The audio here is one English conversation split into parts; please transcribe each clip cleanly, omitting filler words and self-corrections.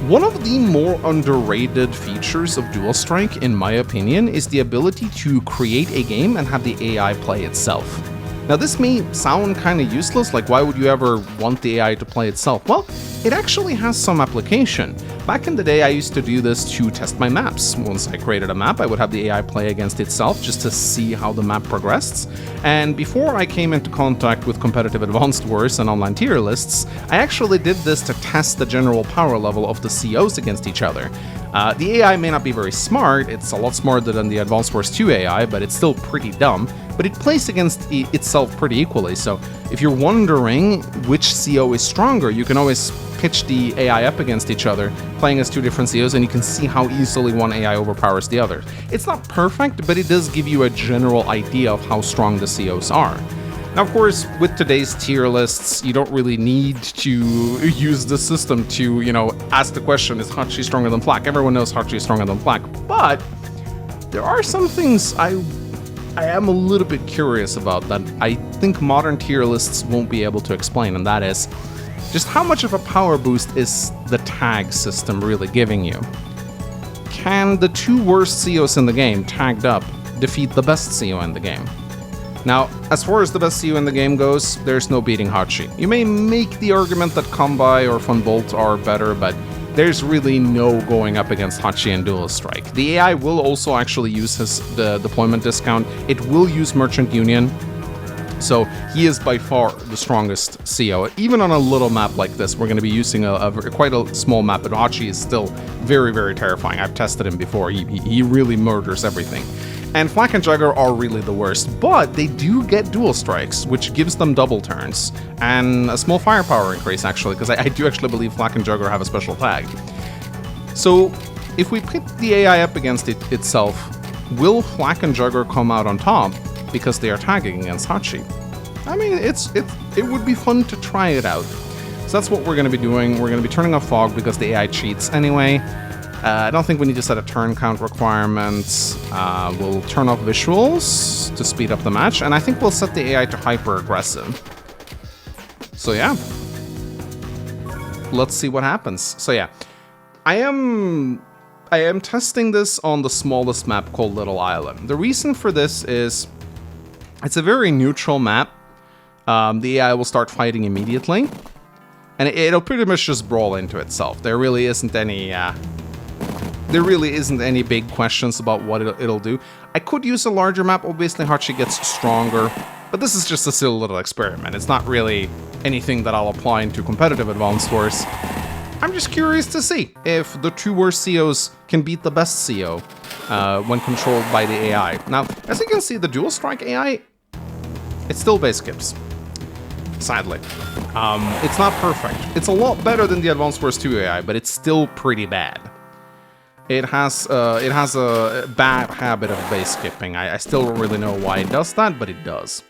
One of the more underrated features of Dual Strike, in my opinion, is the ability to create a game and have the AI play itself. Now, this may sound kind of useless, like why would you ever want the AI to play itself? Well, it actually has some application. Back in the day, I used to do this to test my maps. Once I created a map, I would have the AI play against itself just to see how the map progressed. And before I came into contact with competitive Advanced Wars and online tier lists, I actually did this to test the general power level of the COs against each other. The AI may not be very smart, it's a lot smarter than the Advanced Wars 2 AI, but it's still pretty dumb. But it plays against itself pretty equally, so if you're wondering which CO is stronger, you can always pitch the AI up against each other, playing as two different COs, and you can see how easily one AI overpowers the other. It's not perfect, but it does give you a general idea of how strong the COs are. Now, of course, with today's tier lists, you don't really need to use the system to, ask the question, is Hachi stronger than Flak? Everyone knows Hachi is stronger than Flak, but there are some things I am a little bit curious about that I think modern tier lists won't be able to explain, and that is just how much of a power boost is the tag system really giving you? Can the two worst COs in the game, tagged up, defeat the best CO in the game? Now, as far as the best CO in the game goes, there's no beating Hachi. You may make the argument that Combi or Von Bolt are better, but there's really no going up against Hachi and Dual Strike. The AI will also actually use the deployment discount. It will use Merchant Union, so he is by far the strongest CO. Even on a little map like this, we're going to be using quite a small map, but Hachi is still very, very terrifying. I've tested him before. He really murders everything. And Flak and Jugger are really the worst, but they do get dual strikes, which gives them double turns, and a small firepower increase, actually, because I do actually believe Flak and Jugger have a special tag. So, if we pit the AI up against itself, will Flak and Jugger come out on top because they are tagging against Hachi? I mean, it would be fun to try it out. So that's what we're going to be doing. We're going to be turning off Fog because the AI cheats anyway. I don't think we need to set a turn count requirement. We'll turn off visuals to speed up the match, and I think we'll set the AI to hyper aggressive. So yeah, let's see what happens. So yeah, I am testing this on the smallest map called Little Island. The reason for this is it's a very neutral map. The AI will start fighting immediately, and it'll pretty much just brawl into itself. There really isn't any big questions about what it'll do. I could use a larger map. Obviously, Hachi gets stronger, but this is just a silly little experiment. It's not really anything that I'll apply into competitive Advanced Wars. I'm just curious to see if the two worst COs can beat the best CO when controlled by the AI. Now, as you can see, the Dual Strike AI, it's still base skips. Sadly. It's not perfect. It's a lot better than the Advanced Wars 2 AI, but it's still pretty bad. It has a bad habit of base skipping. I still don't really know why it does that, but it does.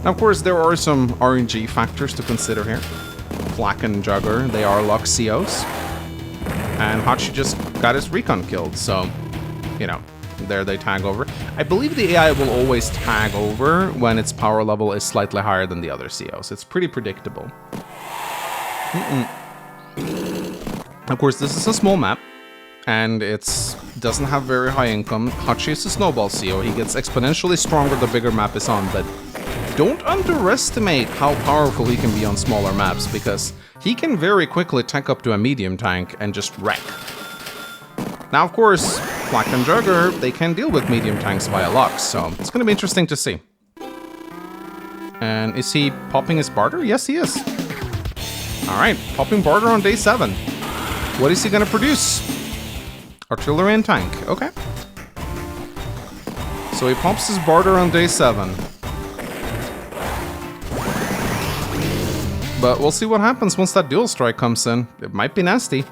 Now, of course, there are some RNG factors to consider here. Flak and Jugger, they are luck COs. And Hachi just got his recon killed, so, there they tag over. I believe the AI will always tag over when its power level is slightly higher than the other COs. It's pretty predictable. Of course, this is a small map, and it doesn't have very high income. Hachi is a snowball CO. He gets exponentially stronger the bigger map is on, but don't underestimate how powerful he can be on smaller maps, because he can very quickly tank up to a medium tank and just wreck. Now, of course, Flak and Jugger, they can deal with medium tanks via Lux, so it's going to be interesting to see. And is he popping his barter? Yes, he is. Alright, popping barter on day 7. What is he going to produce? Artillery and tank, okay. So he pops his barter on day 7. But we'll see what happens once that dual strike comes in. It might be nasty.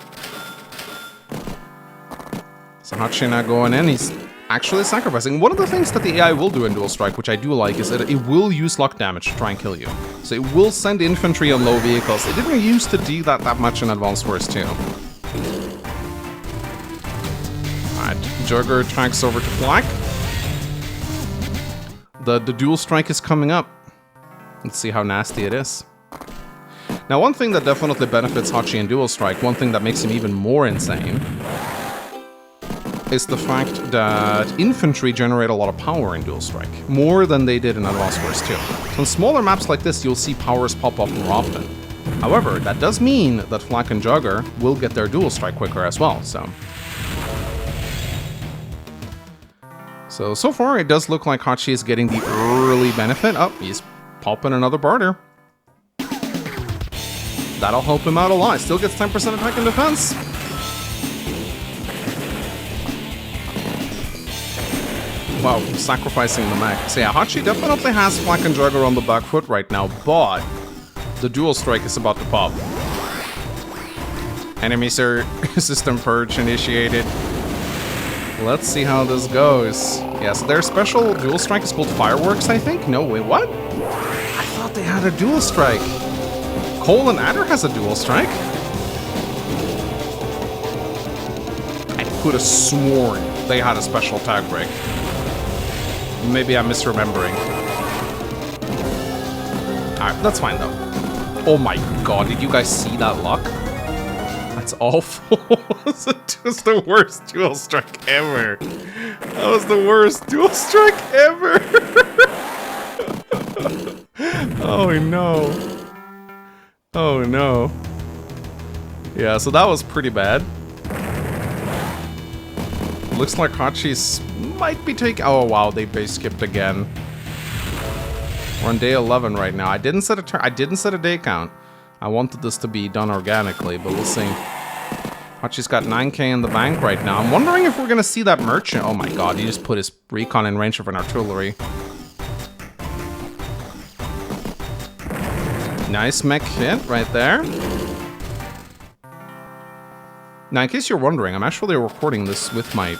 So Hachi not going in, he's actually sacrificing. One of the things that the AI will do in dual strike, which I do like, is that it will use luck damage to try and kill you. So it will send infantry on low vehicles. It didn't used to do that much in Advanced Wars 2. Alright, Jugger tracks over to Flak. The dual strike is coming up. Let's see how nasty it is. Now, one thing that definitely benefits Hachi in Dual Strike, one thing that makes him even more insane, is the fact that infantry generate a lot of power in Dual Strike, more than they did in Advanced Wars 2. So on smaller maps like this, you'll see powers pop up more often. However, that does mean that Flak and Jugger will get their Dual Strike quicker as well, so far it does look like Hachi is getting the early benefit. Oh, he's popping another barter. That'll help him out a lot. Still gets 10% attack and defense. Wow, sacrificing the mech. So yeah, Hachi definitely has Flak and Jugger on the back foot right now, but the Dual Strike is about to pop. Enemy system purge initiated. Let's see how this goes. Yeah, so their special Dual Strike is called Fireworks, I think? No, wait, what? I thought they had a Dual Strike. Cole and Adder has a Dual Strike. I could have sworn they had a special tag break. Maybe I'm misremembering. Alright, that's fine though. Oh my god, did you guys see that luck? That's awful. That was the worst Dual Strike ever. That was the worst Dual Strike ever. Oh no. Oh no. Yeah, so that was pretty bad. Looks like Hachi's might be taking... Oh wow, they base skipped again. We're on day 11 right now. I didn't set a day count. I wanted this to be done organically, but we'll see. Hachi's got 9k in the bank right now. I'm wondering if we're gonna see that merchant. Oh my god, he just put his recon in range of an artillery. Nice mech hit right there. Now, in case you're wondering, I'm actually recording this with my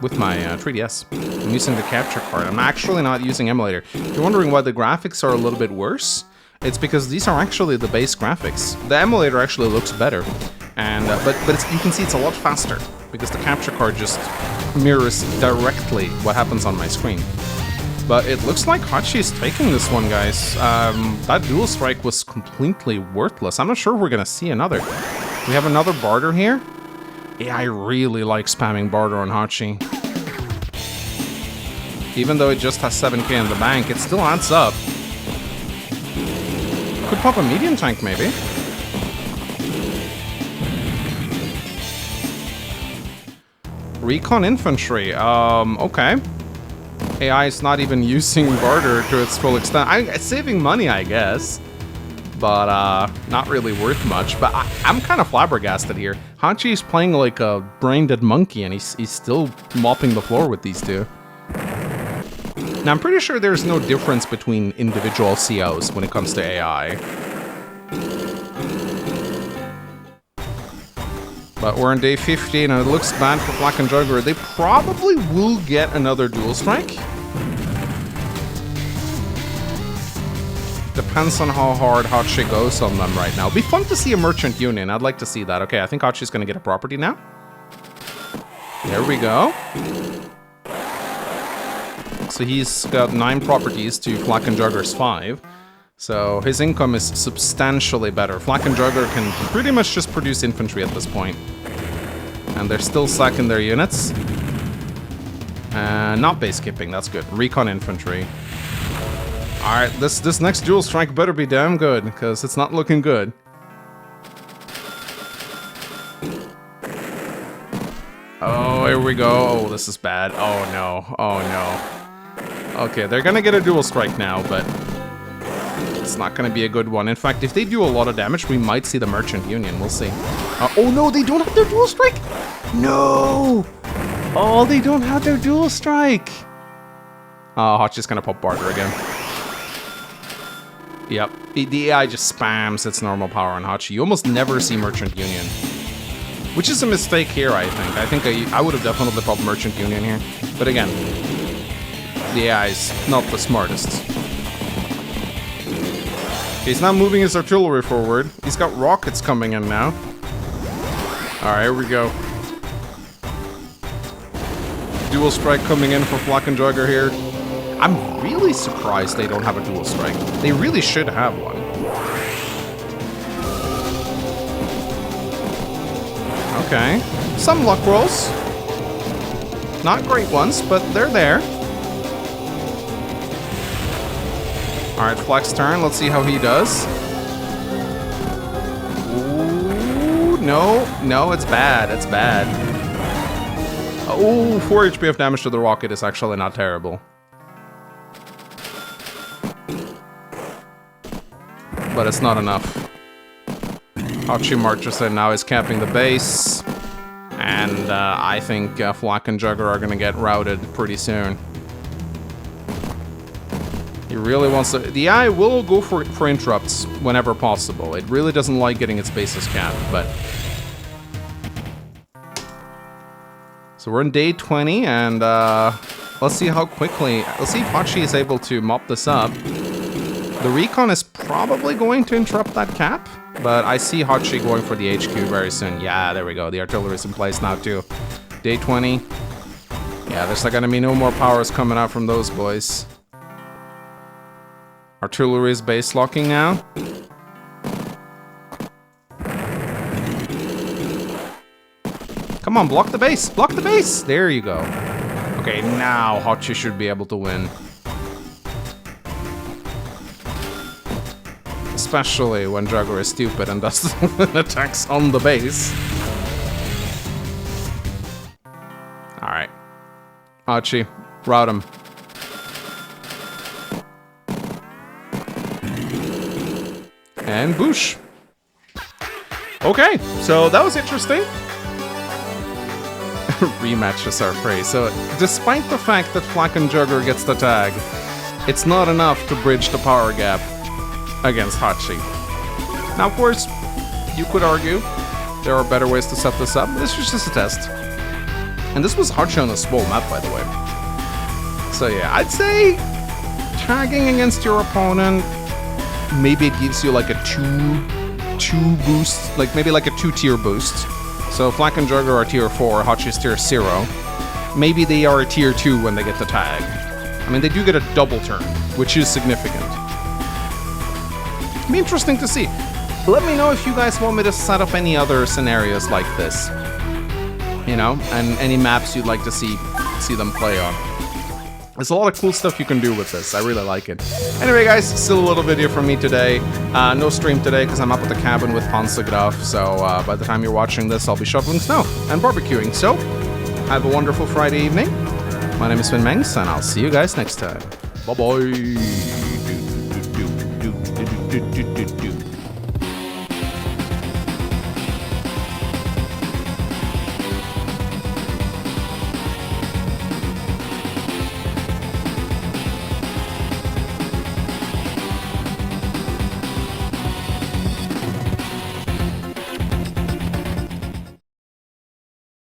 3DS. I'm using the capture card. I'm actually not using emulator. If you're wondering why the graphics are a little bit worse, it's because these are actually the base graphics. The emulator actually looks better, and but you can see it's a lot faster because the capture card just mirrors directly what happens on my screen. But it looks like Hachi is taking this one, guys. That Dual Strike was completely worthless. I'm not sure we're gonna see another. We have another barter here. Yeah, I really like spamming barter on Hachi. Even though it just has 7k in the bank, it still adds up. Could pop a medium tank, maybe. Recon infantry. Okay. AI is not even using barter to its full extent. It's saving money, I guess. But not really worth much. But I'm kind of flabbergasted here. Hachi is playing like a brain-dead monkey, and he's still mopping the floor with these two. Now, I'm pretty sure there's no difference between individual COs when it comes to AI. But we're on day 15, and it looks bad for Flak and Jugger. They probably will get another Dual Strike. Depends on how hard Hachi goes on them right now. It'd be fun to see a Merchant Union. I'd like to see that. Okay, I think Hachi's gonna get a property now. There we go. So he's got 9 properties to Flak and Jugger's 5. So his income is substantially better. Flak and Jugger can pretty much just produce infantry at this point. And they're still sacking their units. Not base skipping, that's good. Recon infantry. Alright, this next Dual Strike better be damn good, because it's not looking good. Oh, here we go. Oh, this is bad. Oh no. Oh no. Okay, they're gonna get a Dual Strike now, but it's not gonna be a good one. In fact, if they do a lot of damage, we might see the Merchant Union. We'll see. Oh no, they don't have their Dual Strike! No! Oh, they don't have their Dual Strike! Hachi's gonna pop barter again. Yep, the AI just spams its normal power on Hachi. You almost never see Merchant Union. Which is a mistake here, I think. I think I would have definitely popped Merchant Union here. But again, the AI is not the smartest. He's now moving his artillery forward. He's got rockets coming in now. Alright, here we go. Dual Strike coming in for Flak and Jugger here. I'm really surprised they don't have a Dual Strike. They really should have one. Okay. Some luck rolls. Not great ones, but they're there. Alright, Flak's turn. Let's see how he does. Ooh, no, it's bad. It's bad. Oh, 4 HP of damage to the rocket is actually not terrible. But it's not enough. Hachi marches in now, is capping the base. And I think Flak and Jugger are gonna get routed pretty soon. He really wants to... The AI will go for interrupts whenever possible. It really doesn't like getting its bases capped, but... So we're in day 20, and let's see how quickly... Let's see if Hachi is able to mop this up. The recon is probably going to interrupt that cap, but I see Hachi going for the HQ very soon. Yeah, there we go. The artillery's in place now, too. Day 20. Yeah, there's not gonna be no more powers coming out from those boys. Artillery is base locking now. Come on, block the base! Block the base! There you go. Okay, now Hachi should be able to win. Especially when Jugger is stupid and does attacks on the base. Alright. Hachi, route him. And boosh. Okay, so that was interesting. Rematches are free. So, despite the fact that Flak and Jugger gets the tag, it's not enough to bridge the power gap against Hachi. Now, of course, you could argue there are better ways to set this up. This was just a test. And this was Hachi on a small map, by the way. So yeah, I'd say tagging against your opponent, maybe it gives you like a two boost, like maybe like a 2-tier boost. So Flak and Jugger are tier 4, Hachi's tier 0. Maybe they are a tier 2 when they get the tag. I mean, they do get a double turn, which is significant. Be interesting to see. Let me know if you guys want me to set up any other scenarios like this. You know, and any maps you'd like to see them play on. There's a lot of cool stuff you can do with this. I really like it. Anyway, guys, still a little video from me today. No stream today because I'm up at the cabin with Panzergraf. So by the time you're watching this, I'll be shoveling snow and barbecuing. So have a wonderful Friday evening. My name is Sven Mengs, and I'll see you guys next time. Bye-bye.